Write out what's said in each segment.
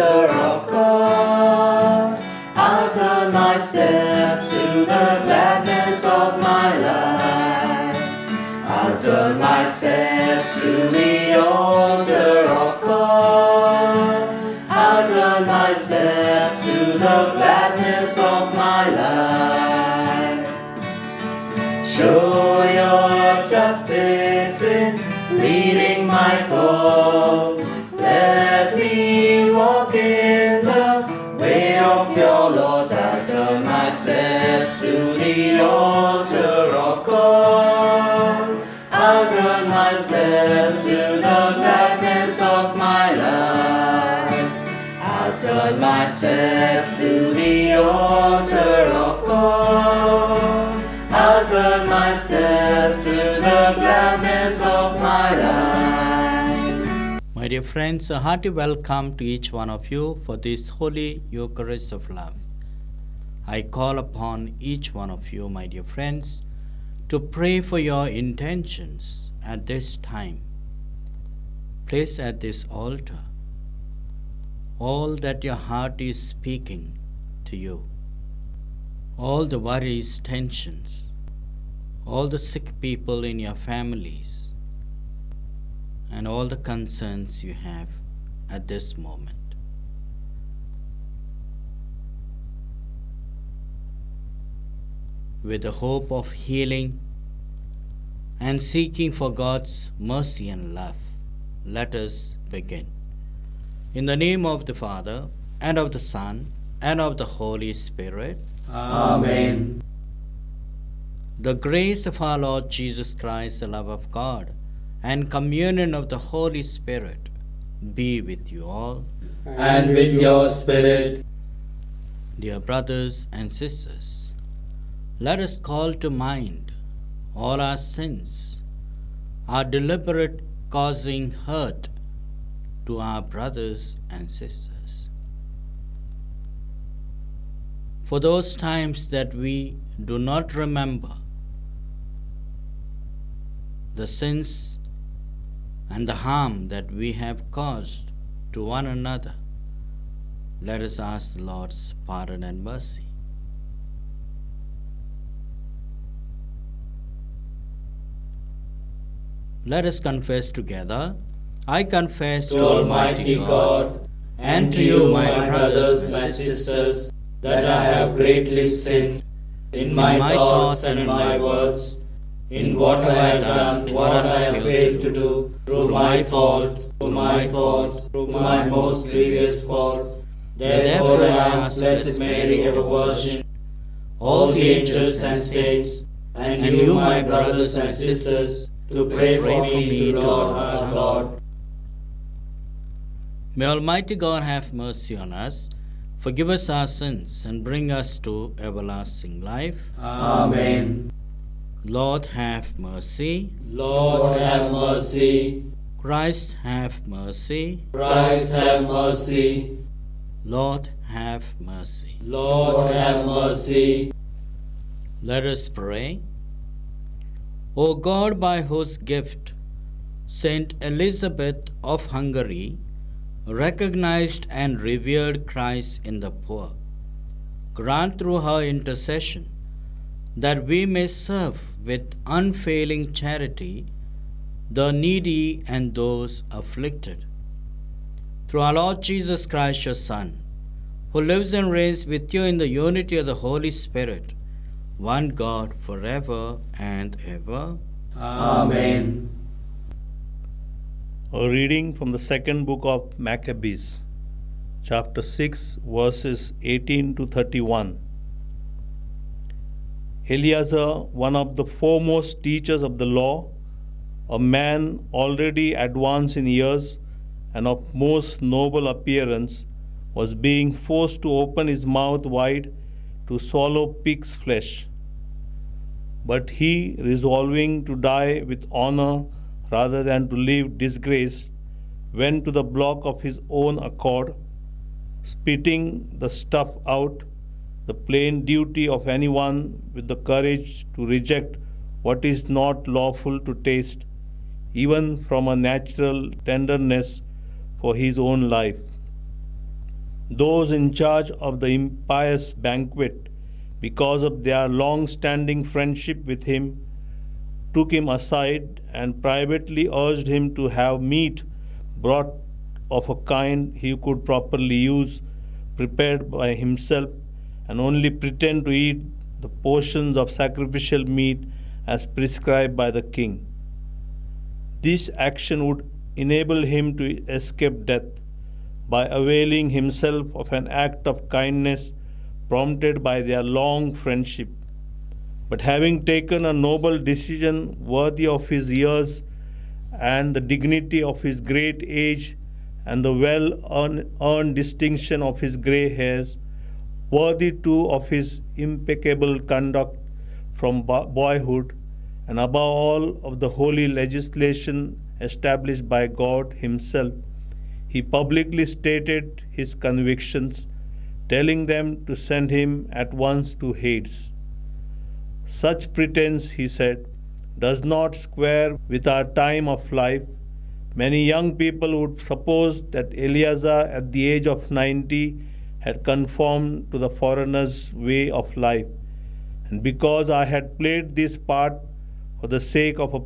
altar of God. I'll turn my steps to the gladness of my life. I'll turn my steps to the altar of God. I'll turn my steps to the gladness of my life. Show your justice in leading my course. Let me walk in the way of your laws. I'll turn my steps to the altar of God. I'll turn my steps to the gladness of my life. I'll turn my steps to the altar of God. I'll turn my steps to the gladness of my life. My dear friends, a hearty welcome to each one of you for this holy Eucharist of love. I call upon each one of you, my dear friends, to pray for your intentions at this time. Place at this altar all that your heart is speaking to you, all the worries, tensions, all the sick people in your families, and all the concerns you have at this moment. With the hope of healing and seeking for God's mercy and love, let us begin. In the name of the Father, and of the Son, and of the Holy Spirit. Amen. The grace of our Lord Jesus Christ, the love of God, and communion of the Holy Spirit be with you all. And with your spirit. Dear brothers and sisters, let us call to mind all our sins, our deliberate causing hurt to our brothers and sisters. For those times that we do not remember the sins and the harm that we have caused to one another, let us ask the Lord's pardon and mercy. Let us confess together. I confess to Almighty God and to you, my brothers, my sisters, that I have greatly sinned in my thoughts and in my words, in what I have done, what I have failed to do, through my faults, through my most grievous faults. Therefore I ask Blessed Mary, ever Virgin, all the angels and saints, and you, my brothers and sisters, to pray for me to Lord our God. May Almighty God have mercy on us, forgive us our sins, and bring us to everlasting life. Amen. Lord, have mercy. Lord, have mercy. Christ, have mercy. Christ, have mercy. Lord, have mercy. Lord, have mercy. Let us pray. O God, by whose gift Saint Elizabeth of Hungary recognized and revered Christ in the poor, grant through her intercession that we may serve with unfailing charity the needy and those afflicted. Through our Lord Jesus Christ, your Son, who lives and reigns with you in the unity of the Holy Spirit, one God, forever and ever. Amen. A reading from the second book of Maccabees, chapter 6, verses 18 to 31. Eleazar, one of the foremost teachers of the law, a man already advanced in years and of most noble appearance, was being forced to open his mouth wide to swallow pig's flesh. But he, resolving to die with honor rather than to live disgraced, went to the block of his own accord, spitting the stuff out, the plain duty of anyone with the courage to reject what is not lawful to taste, even from a natural tenderness for his own life. Those in charge of the impious banquet, because of their long standing friendship with him, took him aside and privately urged him to have meat brought of a kind he could properly use, prepared by himself, and only pretend to eat the portions of sacrificial meat as prescribed by the king. This action would enable him to escape death by availing himself of an act of kindness prompted by their long friendship. But having taken a noble decision worthy of his years and the dignity of his great age and the well earned distinction of his grey hairs, worthy too of his impeccable conduct from boyhood, and above all of the holy legislation established by God Himself, he publicly stated his convictions, telling them to send him at once to Hades. Such pretense, he said, does not square with our time of life. Many young people would suppose that Eleazar, at the age of 90, had conformed to the foreigner's way of life, and because I had played this part for the sake of a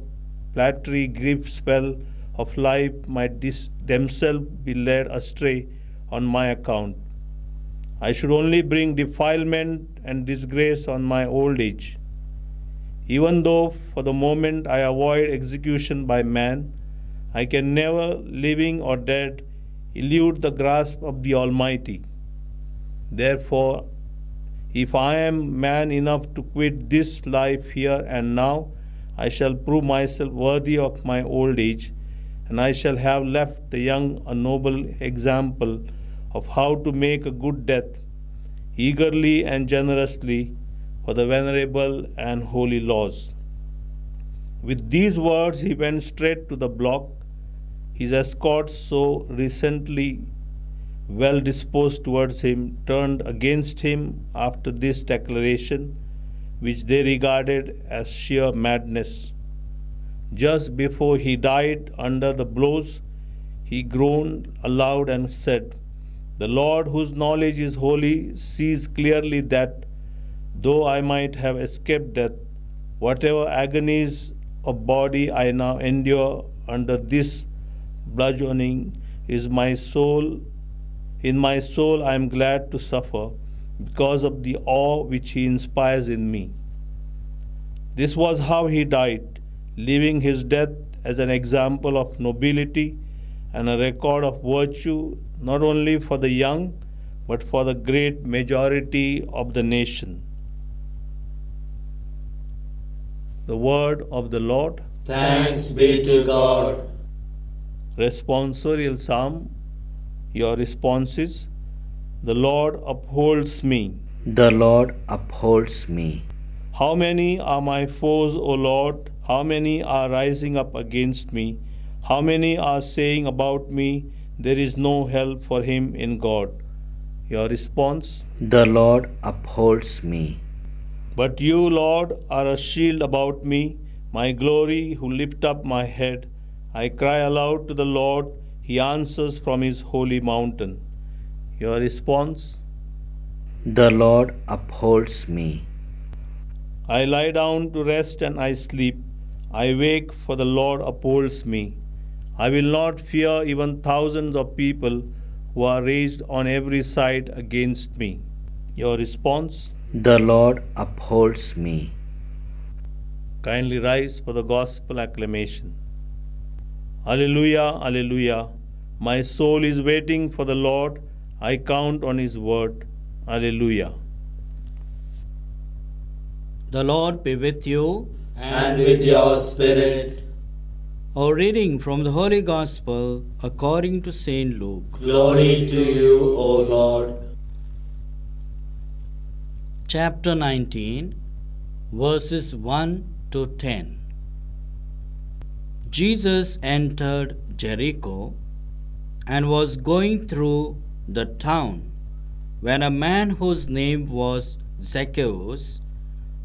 paltry grief spell of life, might themselves be led astray on my account. I should only bring defilement and disgrace on my old age. Even though for the moment I avoid execution by man, I can never, living or dead, elude the grasp of the Almighty. Therefore, if I am man enough to quit this life here and now, I shall prove myself worthy of my old age, and I shall have left the young a noble example of how to make a good death, eagerly and generously, for the venerable and holy laws. With these words, he went straight to the block. His escorts, so recently well disposed towards him, turned against him after this declaration, which they regarded as sheer madness. Just before he died under the blows, he groaned aloud and said, "The Lord, whose knowledge is holy, sees clearly that, though I might have escaped death, whatever agonies of body I now endure under this bludgeoning in my soul I am glad to suffer, because of the awe which he inspires in me." This was how he died, leaving his death as an example of nobility and a record of virtue, not only for the young, but for the great majority of the nation. The word of the Lord. Thanks be to God. Responsorial Psalm. Your response is, "The Lord upholds me." The Lord upholds me. How many are my foes, O Lord? How many are rising up against me? How many are saying about me, "There is no help for him in God"? Your response? The Lord upholds me. But you, Lord, are a shield about me, my glory, who lift up my head. I cry aloud to the Lord. He answers from his holy mountain. Your response? The Lord upholds me. I lie down to rest and I sleep. I wake, for the Lord upholds me. I will not fear even thousands of people who are raised on every side against me. Your response? The Lord upholds me. Kindly rise for the gospel acclamation. Alleluia, Alleluia. My soul is waiting for the Lord. I count on his word. Alleluia. The Lord be with you. And with your spirit. A reading from the Holy Gospel according to St. Luke. Glory to you, O Lord. Chapter 19, verses 1 to 10. Jesus entered Jericho and was going through the town when a man whose name was Zacchaeus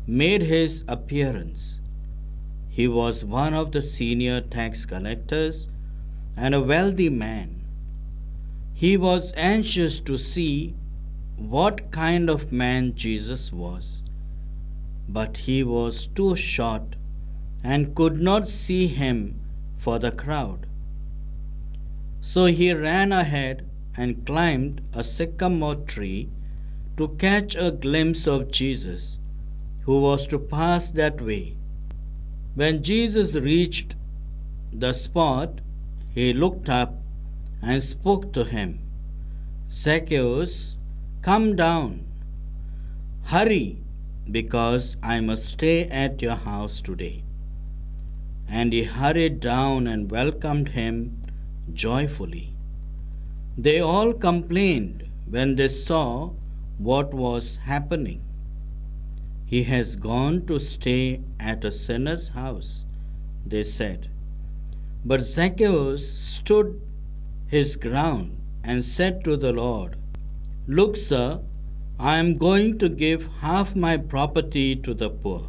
made his appearance. He was one of the senior tax collectors and a wealthy man. He was anxious to see what kind of man Jesus was, but he was too short and could not see him for the crowd. So he ran ahead and climbed a sycamore tree to catch a glimpse of Jesus, who was to pass that way. When Jesus reached the spot, he looked up and spoke to him. "Zacchaeus, come down. Hurry, because I must stay at your house today." And he hurried down and welcomed him joyfully. They all complained when they saw what was happening. "He has gone to stay at a sinner's house," they said. But Zacchaeus stood his ground and said to the Lord, "Look, sir, I am going to give half my property to the poor.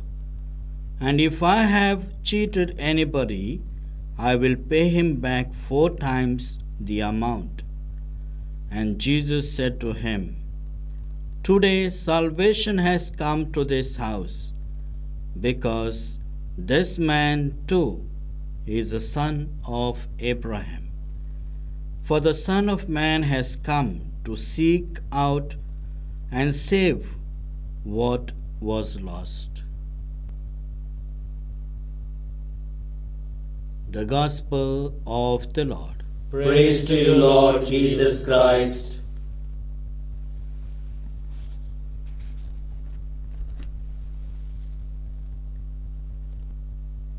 And if I have cheated anybody, I will pay him back 4 times the amount." And Jesus said to him, "Today salvation has come to this house, because this man too is a son of Abraham. For the Son of Man has come to seek out and save what was lost." The Gospel of the Lord. Praise to you, Lord Jesus Christ.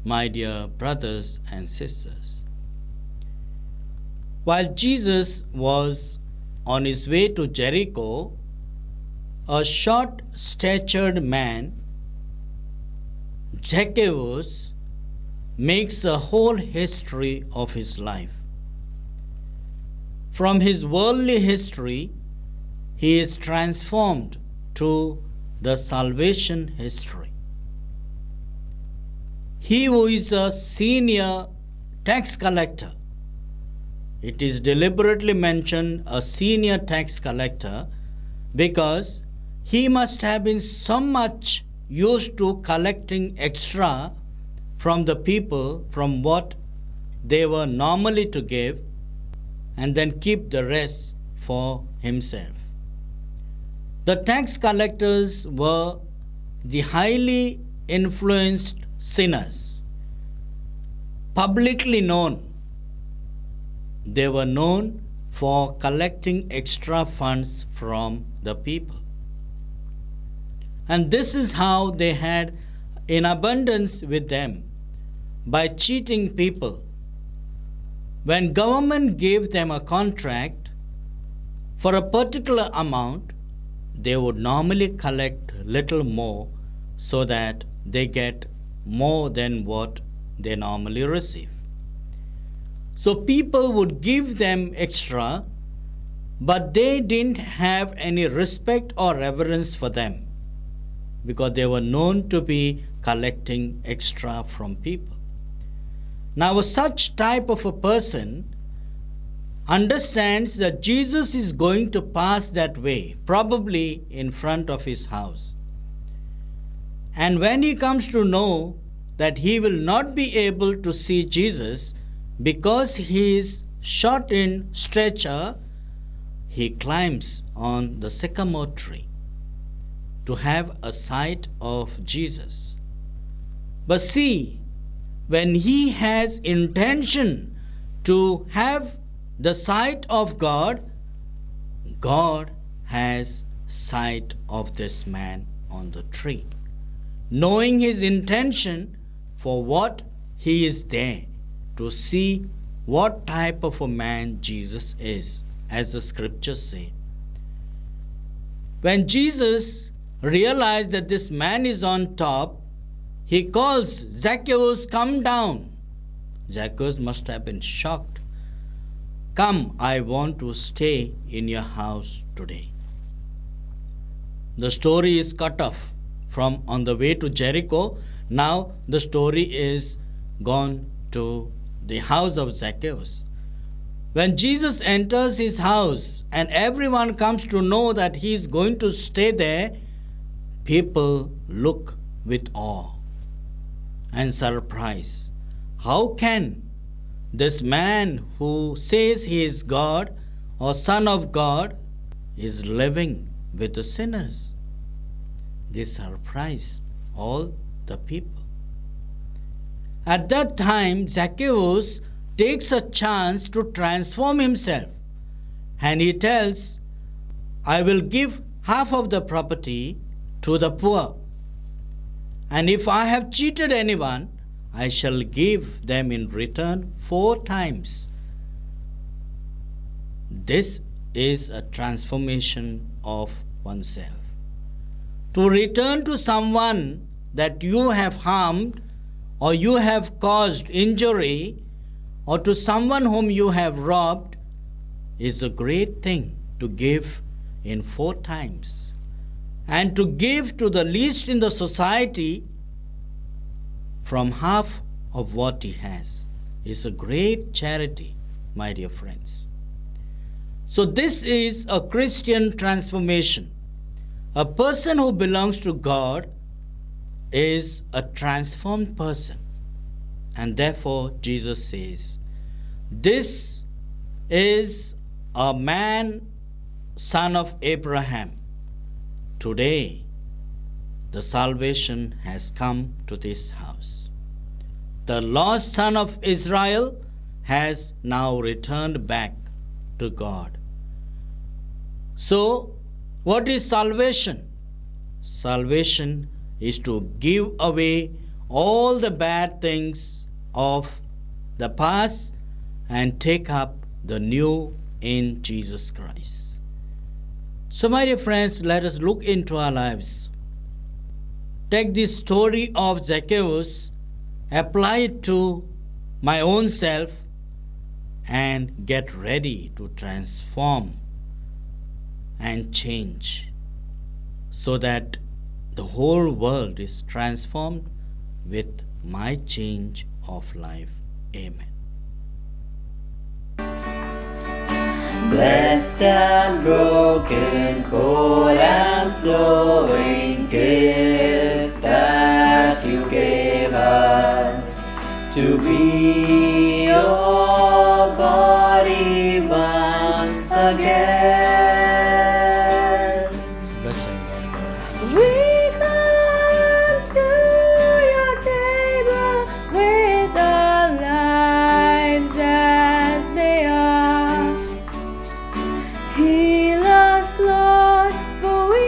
My dear brothers and sisters, while Jesus was on his way to Jericho, a short-statured man, Zacchaeus, makes a whole history of his life. From his worldly history, he is transformed to the salvation history. He who is a senior tax collector, it is deliberately mentioned a senior tax collector because he must have been so much used to collecting extra from the people from what they were normally to give and then keep the rest for himself. The tax collectors were the highly influenced sinners, publicly known. They were known for collecting extra funds from the people. And this is how they had in abundance with them, by cheating people. When government gave them a contract for a particular amount, they would normally collect little more so that they get more than what they normally receive. So people would give them extra, but they didn't have any respect or reverence for them because they were known to be collecting extra from people. Now, such type of a person understands that Jesus is going to pass that way, probably in front of his house. And when he comes to know that he will not be able to see Jesus because he is short in stature, he climbs on the sycamore tree to have a sight of Jesus. But see, when he has intention to have the sight of God, God has sight of this man on the tree, knowing his intention for what he is there, to see what type of a man Jesus is, as the scriptures say. When Jesus realized that this man is on top, he calls, "Zacchaeus, come down." Zacchaeus must have been shocked. "Come, I want to stay in your house today." The story is cut off from on the way to Jericho. Now the story is gone to the house of Zacchaeus. When Jesus enters his house and everyone comes to know that he is going to stay there, people look with awe and surprise. How can this man who says he is God or Son of God is living with the sinners? This surprised all the people. At that time, Zacchaeus takes a chance to transform himself, and he tells, I will give half of the property to the poor, and if I have cheated anyone, I shall give them in return 4 times. This is a transformation of oneself. To return to someone that you have harmed or you have caused injury, or to someone whom you have robbed, is a great thing to give in 4 times. And to give to the least in the society from half of what he has is a great charity, my dear friends. So this is a Christian transformation. A person who belongs to God is a transformed person. And therefore, Jesus says, this is a man, son of Abraham. Today, the salvation has come to this house. The lost son of Israel has now returned back to God. So, what is salvation? Salvation is to give away all the bad things of the past and take up the new in Jesus Christ. So, my dear friends, let us look into our lives. Take this story of Zacchaeus, apply it to my own self, and get ready to transform and change so that the whole world is transformed with my change of life. Amen. Blessed and broken, poor and flowing gift that you gave us to be your body once again. Blessing. We come to your table with our lives as they are. Heal us, Lord, for we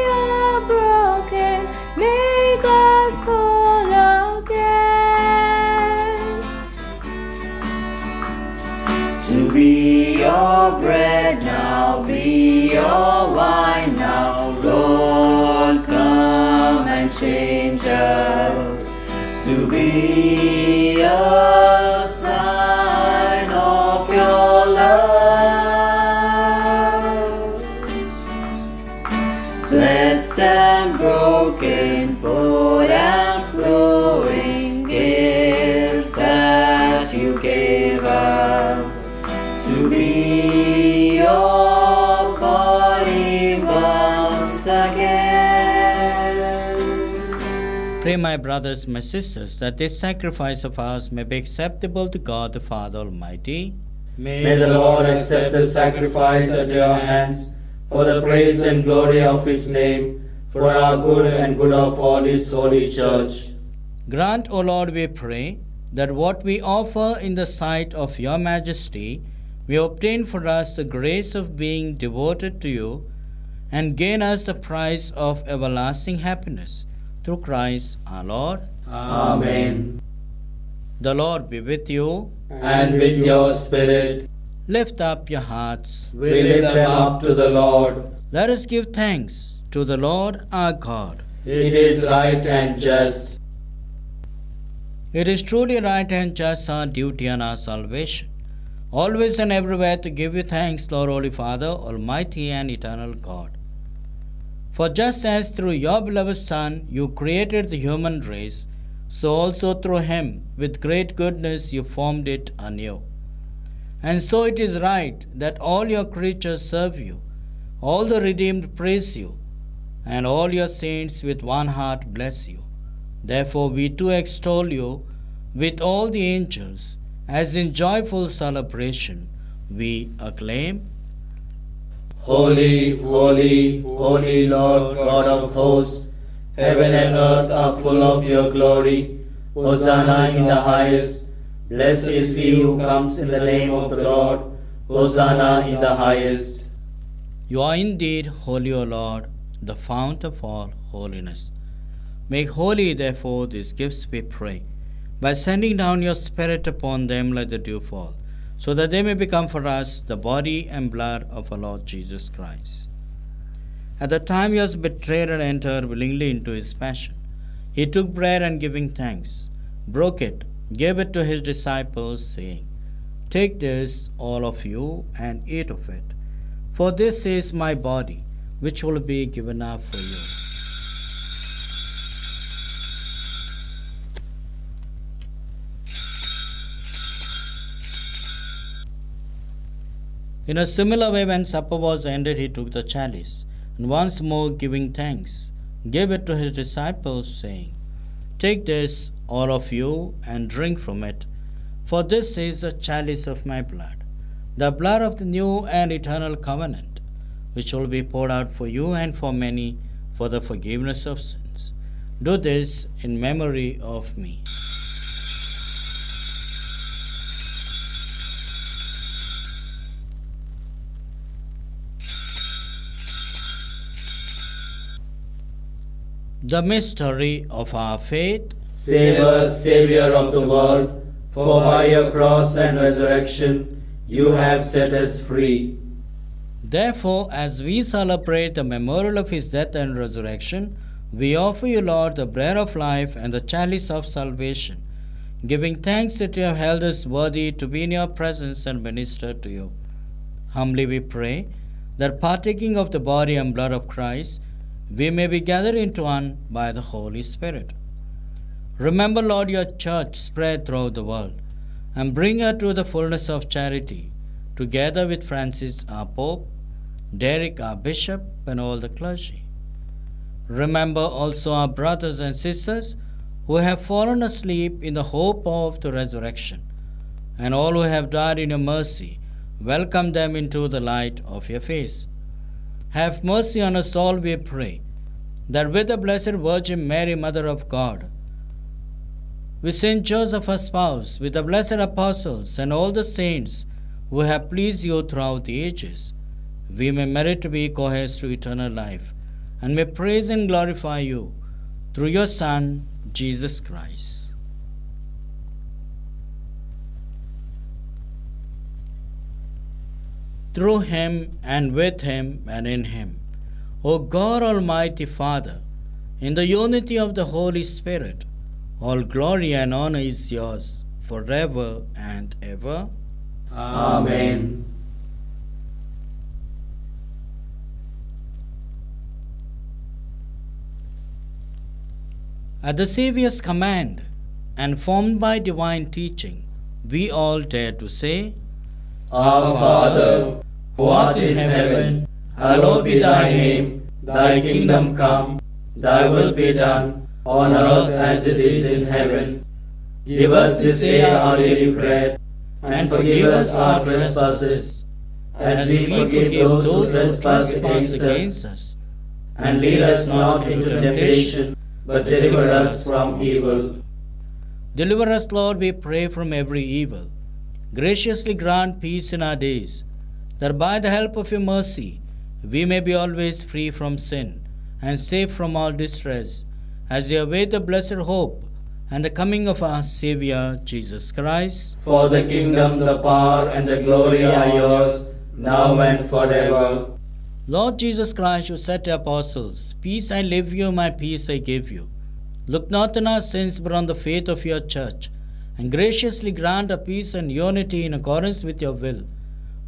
are broken. Make us whole again. To be your bread now, be your wine now, Lord, come and change us. To be a sign of your love. Blessed and broken, poor and flowing gift that you gave us to be your body once again. Pray, my brothers, my sisters, that this sacrifice of ours may be acceptable to God the Father Almighty. May the Lord accept the sacrifice at your hands for the praise and glory of his name, for our good and good of all his holy church. Grant, O Lord, we pray, that what we offer in the sight of your majesty may obtain for us the grace of being devoted to you and gain us the prize of everlasting happiness. Through Christ our Lord. Amen. The Lord be with you. And with your spirit, Lift up your hearts. we lift them up to the Lord. Let us give thanks to the Lord our God. It is right and just. It is truly right and just our duty and our salvation, always and everywhere to give you thanks, Lord, Holy Father, Almighty and eternal God. For just as through your beloved Son you created the human race, so also through him with great goodness you formed it anew. And so it is right that all your creatures serve you, all the redeemed praise you, and all your saints with one heart bless you. Therefore we too extol you with all the angels, as in joyful celebration we acclaim, Holy, holy, holy Lord God of hosts, heaven and earth are full of your glory. Hosanna in the highest. Blessed is he who comes in the name of the Lord. Hosanna in the highest. You are indeed holy, O Lord, the fount of all holiness. Make holy, therefore, these gifts, we pray, by sending down your Spirit upon them like the dewfall, so that they may become for us the body and blood of our Lord Jesus Christ. At the time he was betrayed and entered willingly into his passion, he took bread and giving thanks, broke it, gave it to his disciples, saying, Take this, all of you, and eat of it, for this is my body, which will be given up for you. In a similar way, when supper was ended, he took the chalice, and once more giving thanks, gave it to his disciples, saying, Take this, all of you, and drink from it, for this is the chalice of my blood, the blood of the new and eternal covenant, which will be poured out for you and for many for the forgiveness of sins. Do this in memory of me. The mystery of our faith. Save us, Saviour of the world, for by your cross and resurrection you have set us free. Therefore, as we celebrate the memorial of his death and resurrection, we offer you, Lord, the bread of life and the chalice of salvation, giving thanks that you have held us worthy to be in your presence and minister to you. Humbly we pray that partaking of the body and blood of Christ, we may be gathered into one by the Holy Spirit. Remember, Lord, your church spread throughout the world, and bring her to the fullness of charity, together with Francis our Pope, Derek our Bishop, and all the clergy. Remember also our brothers and sisters who have fallen asleep in the hope of the resurrection, and all who have died in your mercy. Welcome them into the light of your face. Have mercy on us all, we pray, that with the Blessed Virgin Mary, Mother of God, with Saint Joseph her spouse, with the blessed apostles and all the saints who have pleased you throughout the ages, we may merit to be co-heirs to eternal life, and may praise and glorify you through your Son, Jesus Christ. Through him, and with him, and in him, O God, Almighty Father, in the unity of the Holy Spirit, all glory and honor is yours forever and ever. Amen. At the Saviour's command, and formed by divine teaching, we all dare to say, Our Father, who art in heaven, hallowed be thy name. Thy kingdom come, thy will be done, on earth as it is in heaven. Give us this day our daily bread, and forgive us our trespasses, as we forgive those who trespass against us. And lead us not into temptation, but deliver us from evil. Deliver us, Lord, we pray, from every evil. Graciously grant peace in our days, that by the help of your mercy we may be always free from sin and safe from all distress, as we await the blessed hope and the coming of our Saviour Jesus Christ. For the kingdom, the power, and the glory are yours, now and forever. Lord Jesus Christ, you said to apostles, Peace I leave you, my peace I give you. Look not on our sins, but on the faith of your church, and graciously grant a peace and unity in accordance with your will,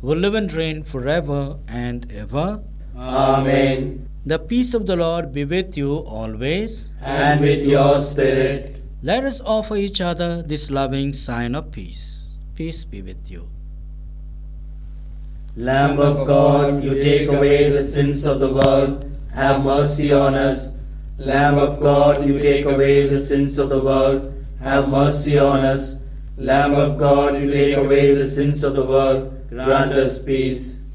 who will live and reign forever and ever. Amen. The peace of the Lord be with you always. And with your spirit. Let us offer each other this loving sign of peace. Peace be with you. Lamb of God, you take away the sins of the world, have mercy on us. Lamb of God, you take away the sins of the world, have mercy on us. Lamb of God, you take away the sins of the world, grant us peace.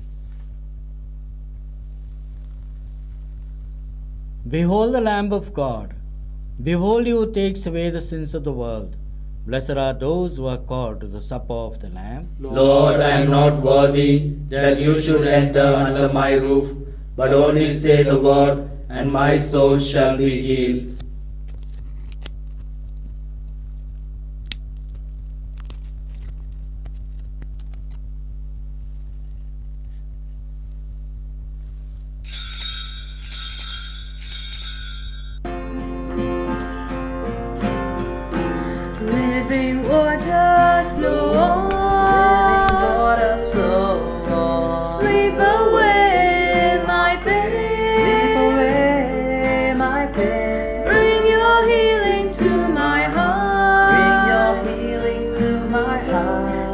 Behold the Lamb of God. Behold you who takes away the sins of the world. Blessed are those who are called to the supper of the Lamb. Lord, I am not worthy that you should enter under my roof, but only say the word, and my soul shall be healed. Living waters flow on. Sweep away my pain. Bring your healing to my heart.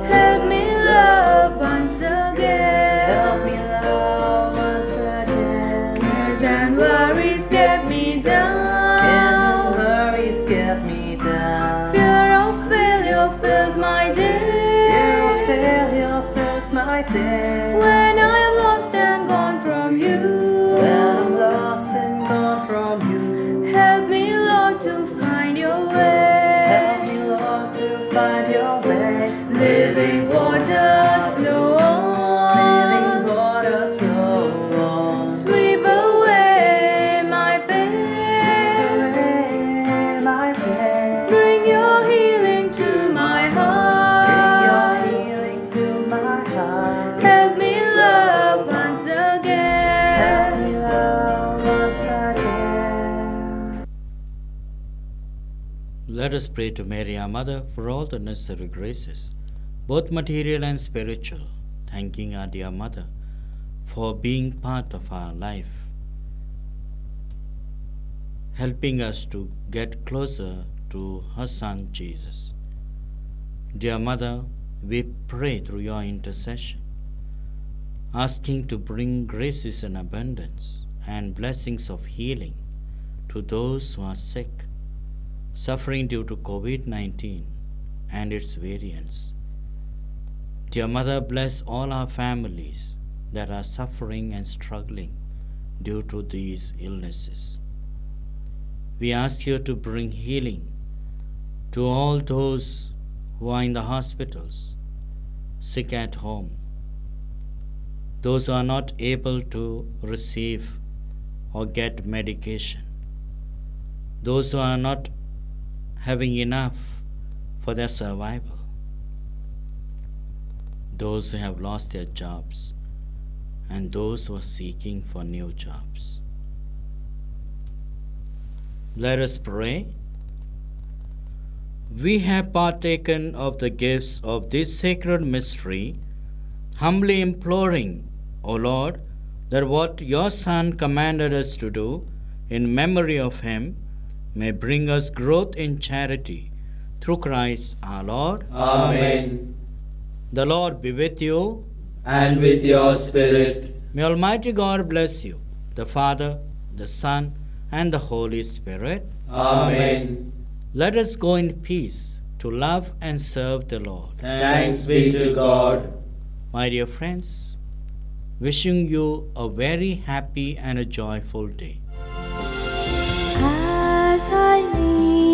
Help me love once again. Cares and worries get me down. Fear of failure fills my day. When I'm lost and gone from you. Help me, Lord, to find your way. Living waters flow on. Sweep away my pain. Bring your healing to my heart. Help me love once again. Let us pray to Mary, our Mother, for all the necessary graces, both material and spiritual, thanking our dear Mother for being part of our life, helping us to get closer to her Son Jesus. Dear Mother, we pray through your intercession, asking to bring graces in abundance and blessings of healing to those who are sick, suffering due to COVID-19 and its variants. Dear Mother, bless all our families that are suffering and struggling due to these illnesses. We ask you to bring healing to all those who are in the hospitals, sick at home, those who are not able to receive or get medication, those who are not having enough for their survival, those who have lost their jobs, and those who are seeking for new jobs. Let us pray. We have partaken of the gifts of this sacred mystery, humbly imploring, O Lord, that what your Son commanded us to do in memory of him may bring us growth in charity through Christ our Lord. Amen. The Lord be with you. And with your spirit. May Almighty God bless you, the Father, the Son, and the Holy Spirit. Amen. Let us go in peace to love and serve the Lord. Thanks be to God. My dear friends, wishing you a very happy and a joyful day. As I lean